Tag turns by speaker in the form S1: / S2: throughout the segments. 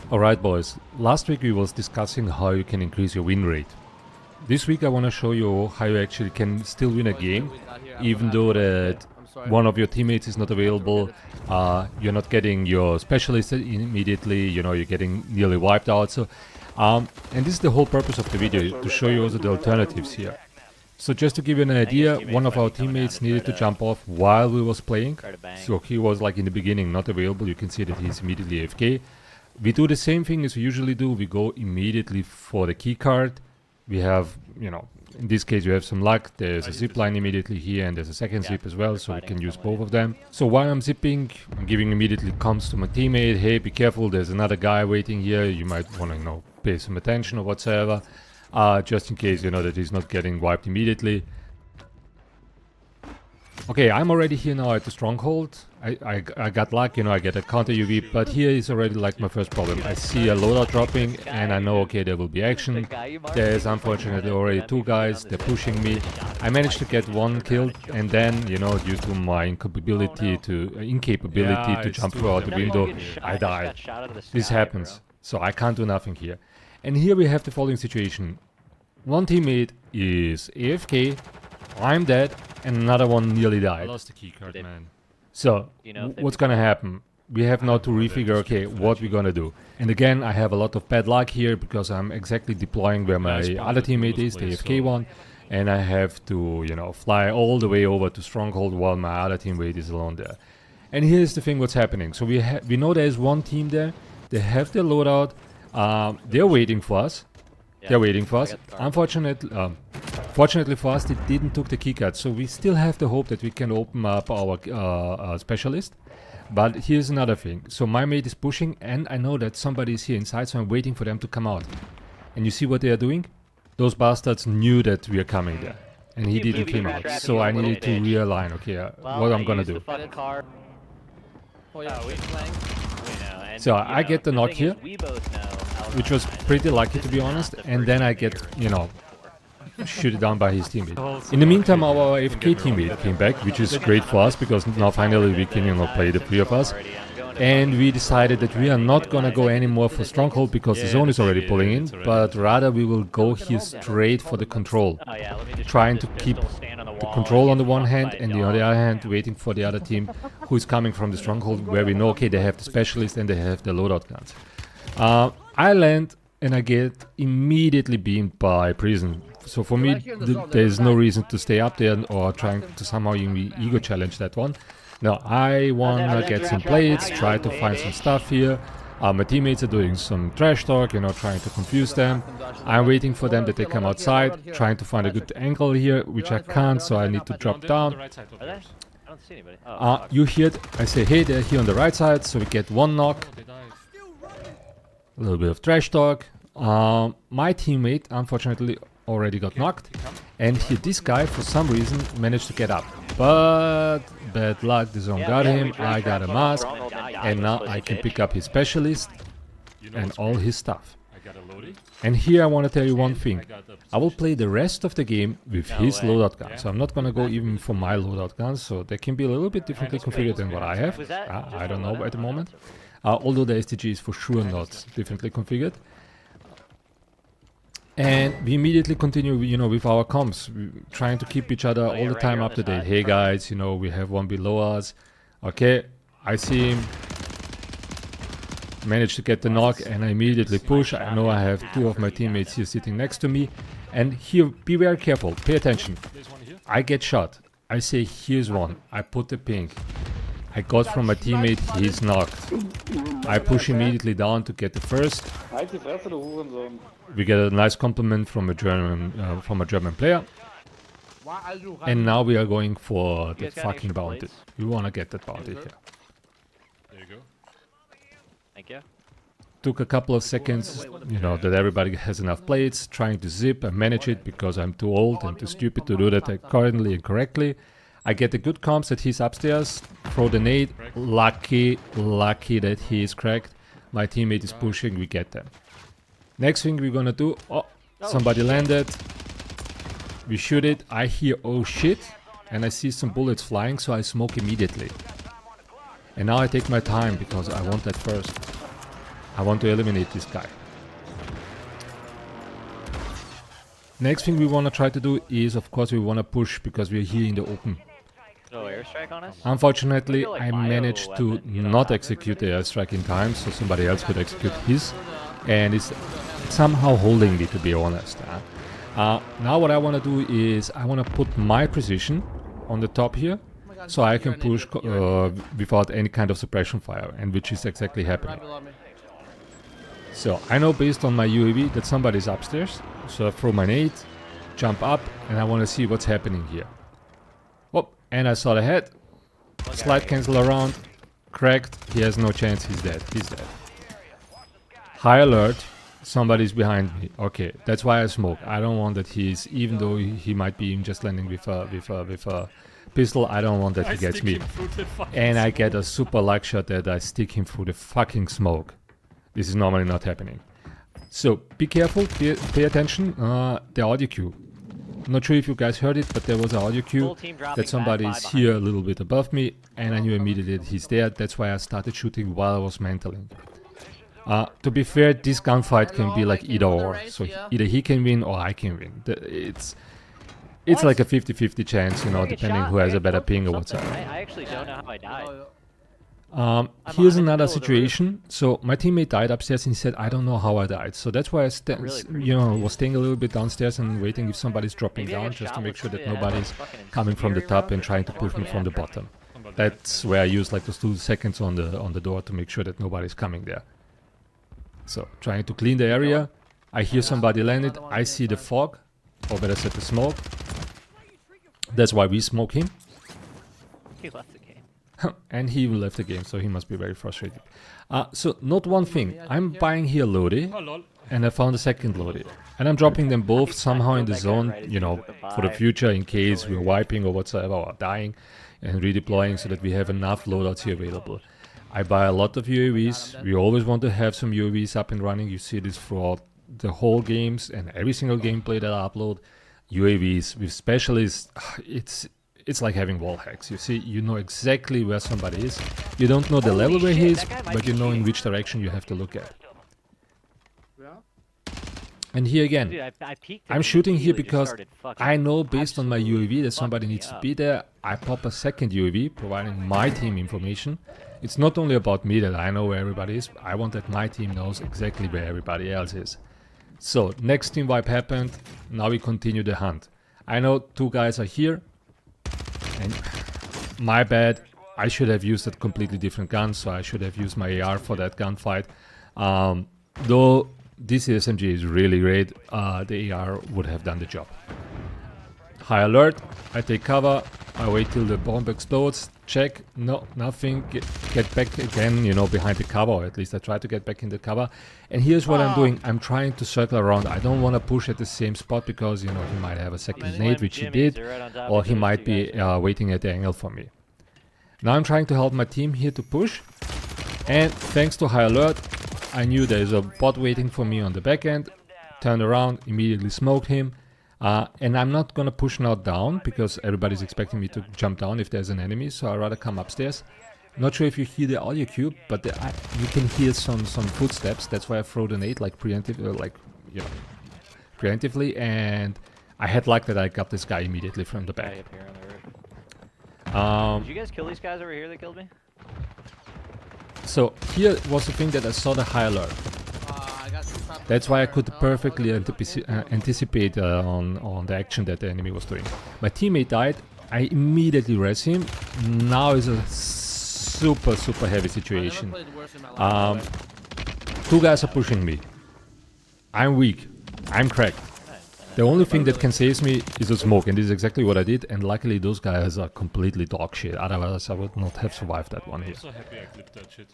S1: Alright boys, last week we was discussing how you can increase your win rate. This week I want to show you how you actually can still win a game, even though that one of your teammates is not available, you're not getting your specialist immediately, you know, you're getting nearly wiped out. So, and this is the whole purpose of the video, to show you also the alternatives here. So just to give you an idea, one of our teammates needed to jump off while we was playing. So he was like in the beginning not available, you can see that he's immediately AFK. We do the same thing as we usually do, we go immediately for the key card. We have, you know, in this case you have some luck, there's a zip line immediately here and there's a second zip as well, so we can use both of them. So while I'm zipping, I'm giving immediately comms to my teammate, hey, be careful, there's another guy waiting here, you might want to, you know, pay some attention or whatsoever, just in case, you know, that he's not getting wiped immediately. Okay, I'm already here now at the stronghold. I got luck, you know, I get a counter UV, but here is already like my first problem. I see a loadout dropping and I know, okay, there will be action. There's unfortunately already two guys, they're pushing me. I managed to get one killed and then, you know, due to my incapability to jump through out the window, I died. This happens, so I can't do nothing here. And here we have the following situation. One teammate is AFK, I'm dead, and another one nearly died. I lost the keycard, man. So, what's gonna happen? We have now to refigure, okay, what we're gonna do. And again, I have a lot of bad luck here because I'm exactly deploying where my other teammate is, the AFK one. And I have to, you know, fly all the way over to Stronghold while my other teammate is alone there. And here's the thing what's happening. So we know there's one team there, they have their loadout, they're waiting for us. Fortunately for us, they didn't took the keycard, so we still have the hope that we can open up our specialist. But here's another thing. So my mate is pushing, and I know that somebody is here inside, so I'm waiting for them to come out. And you see what they are doing? Those bastards knew that we are coming there, and he didn't come out. So I needed to realign. Okay, what I'm gonna do. So I get the knock here, which was pretty lucky to be honest, and then I get, you know, shoot down by his teammate. In the meantime, our AFK teammate came back, which is great for us because now finally we can, you know, play the three of us. And we decided that we are not gonna go anymore for Stronghold because the zone is already pulling in, but rather we will go here straight for the control, trying to keep the control on the one hand and on the other hand waiting for the other team who is coming from the Stronghold, where we know, okay, they have the specialist and they have the loadout guns. I land and I get immediately beamed by prison. So for me, there is no reason to stay up there or trying to somehow ego challenge that one. No, I wanna get some plates, try to find some stuff here. My teammates are doing some trash talk, you know, trying to confuse them. I'm waiting for them that they come outside, trying to find a good angle here, which I can't, so I need to drop down. You hear it, I say, hey, they're here on the right side, so we get one knock. A little bit of trash talk. My teammate, unfortunately, already got knocked, and here this guy for some reason managed to get up, but bad luck, the zone got him, I got a mask, and now I can pick up his specialist and all his stuff. And here I want to tell you one thing, I will play the rest of the game with his loadout gun, so I'm not gonna go even for my loadout guns, so they can be a little bit differently configured than what I have. I don't know at the moment, although the STG is for sure not differently configured. And we immediately continue, you know, with our comms, trying to keep each other all the time up to date. Hey guys, you know, we have one below us. Okay, I see him. Managed to get the knock and I immediately push. I know I have two of my teammates here sitting next to me. And here, be very careful, pay attention. I get shot. I say, here's one. I put the ping. I got from my teammate, he's knocked. I push immediately down to get the first. We get a nice compliment from a German player. And now we are going for the fucking bounty. We wanna get that bounty here.
S2: There you go. Thank you.
S1: Took a couple of seconds, you know, that everybody has enough plates, trying to zip and manage it because I'm too old and too stupid to do that accordingly and correctly. I get the good comms that he's upstairs, throw the nade, lucky that he is cracked. My teammate is pushing, we get them. Next thing we're gonna do, somebody landed. We shoot it, I hear oh shit, and I see some bullets flying, so I smoke immediately. And now I take my time because I want that first. I want to eliminate this guy. Next thing we want to try to do is, of course, we want to push because we're here in the open.
S2: Oh, airstrike on us?
S1: Unfortunately, I managed to not execute the airstrike in time, so somebody else could execute his, and it's somehow holding me, to be honest. Now what I want to do is I want to put my position on the top here, so I can push without any kind of suppression fire, and which is exactly happening. So I know based on my UAV that somebody's upstairs, so I throw my nade, jump up, and I want to see what's happening here. Oh, and I saw the head, slide cancel around, cracked, he has no chance, he's dead, he's dead. High alert, somebody's behind me. Okay, that's why I smoke. I don't want that he's, even though he might be just landing with a pistol, I don't want that he gets me. And I get a super luck shot that I stick him through the fucking smoke. This is normally not happening. So be careful, pay attention. The audio cue. Not sure if you guys heard it, but there was an audio cue that somebody's here a little bit above me, and I knew immediately that he's there. That's why I started shooting while I was mantling. To be fair, this gunfight can be like either or. So either he can win or I can win. It's like a 50-50 chance, you know, depending who has a better ping or what's up.
S2: I actually don't know how I died.
S1: Here's another situation. So my teammate died upstairs and he said, I don't know how I died. So that's why I was staying a little bit downstairs and waiting if somebody's dropping down, just to make sure that nobody's coming from the top and trying to push me from the bottom. That's where I use like those 2 seconds on the door to make sure that nobody's coming there. So trying to clean the area. I hear somebody landed. I see the fog, or better said the smoke. That's why we smoke him.
S2: He left the game.
S1: And he left the game, so he must be very frustrated. So note one thing, I'm buying here Lodi, and I found a second Lodi. And I'm dropping them both somehow in the zone, you know, for the future in case we're wiping or whatsoever, or dying, and redeploying so that we have enough loadouts here available. I buy a lot of UAVs, we always want to have some UAVs up and running, you see this throughout the whole games and every single gameplay that I upload. UAVs with specialists, it's like having wall hacks. You see, you know exactly where somebody is. You don't know the level where he is, but you know in which direction you have to look at. And here again, I'm shooting here because I know based on my UAV that somebody needs to be there. I pop a second UAV, providing my team information. It's not only about me that I know where everybody is. I want that my team knows exactly where everybody else is. So, next team wipe happened. Now we continue the hunt. I know 2 guys are here. And my bad, I should have used a completely different gun, so I should have used my AR for that gunfight. Though this SMG is really great, the AR would have done the job. High alert, I take cover, I wait till the bomb explodes, check, no, nothing, get back again, you know, behind the cover, or at least I try to get back in the cover. And here's what I'm doing, I'm trying to circle around. I don't want to push at the same spot because, you know, he might have a second nade, which he did, or he might be waiting at the angle for me. Now I'm trying to help my team here to push, and thanks to high alert, I knew there's a bot waiting for me on the back end, turned around, immediately smoked him. And I'm not gonna push now down because everybody's expecting me to jump down if there's an enemy, so I'd rather come upstairs. Not sure if you hear the audio cue, but you can hear some footsteps. That's why I throw the nade like preemptively, and I had luck that I got this guy immediately from the back.
S2: Did you guys kill these guys over here that killed me?
S1: So here was the thing that I saw the high alert. That's why I could perfectly anticipate on the action that the enemy was doing. My teammate died, I immediately res him. Now is a super heavy situation. 2 guys are pushing me. I'm weak, I'm cracked. The only thing that can save me is a smoke, and this is exactly what I did, and luckily those guys are completely dog shit, otherwise I would not have survived that one here.
S2: I'm so happy I clipped that shit.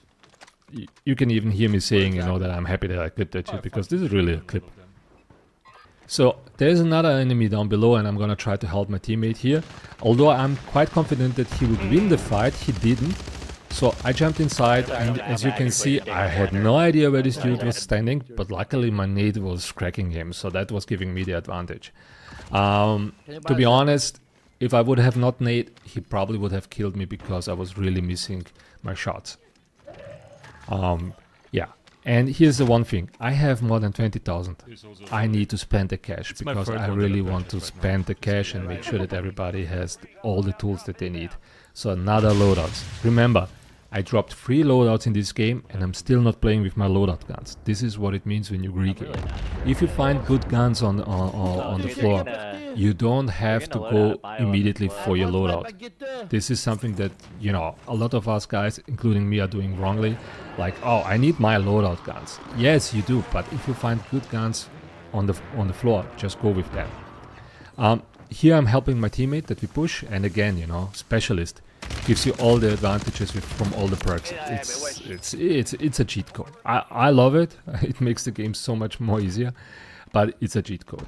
S1: You can even hear me saying, you know, that I'm happy that I clipped that shit, because this is really a clip. So, there's another enemy down below, and I'm gonna try to help my teammate here. Although I'm quite confident that he would win the fight, he didn't. So I jumped inside, and as you can see, I had no idea where this dude was standing, but luckily my nade was cracking him, so that was giving me the advantage. To be honest, if I would have not nade, he probably would have killed me because I was really missing my shots. Yeah, And here's the one thing, I have more than 20,000. I need to spend the cash because I really want to spend the cash and make sure that everybody has all the tools that they need. So another loadouts. Remember, I dropped 3 loadouts in this game and I'm still not playing with my loadout guns. This is what it means when you re-game. If you find good guns on the floor, you don't have to go immediately for your loadout. This is something that, you know, a lot of us guys, including me, are doing wrongly. Like, oh, I need my loadout guns. Yes, you do, but if you find good guns on the floor, just go with them. Here I'm helping my teammate that we push, and again, you know, specialist gives you all the advantages from all the perks. It's a cheat code. I love it. It makes the game so much more easier, but it's a cheat code.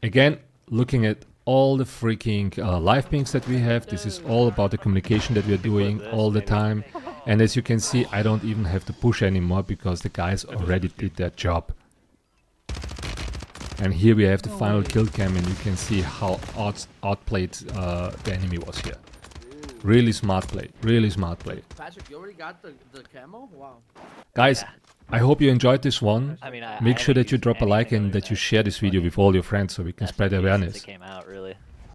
S1: Again, looking at all the freaking live pings that we have, this is all about the communication that we are doing all the time. And as you can see, I don't even have to push anymore because the guys already did their job. And here we have the final kill cam, and you can see how outplayed the enemy was here. Really smart play, really smart play.
S3: Patrick, you already got the camo? Wow.
S1: Guys, I hope you enjoyed this one. Make sure that you drop a like and that you share this video with all your friends so we can spread awareness.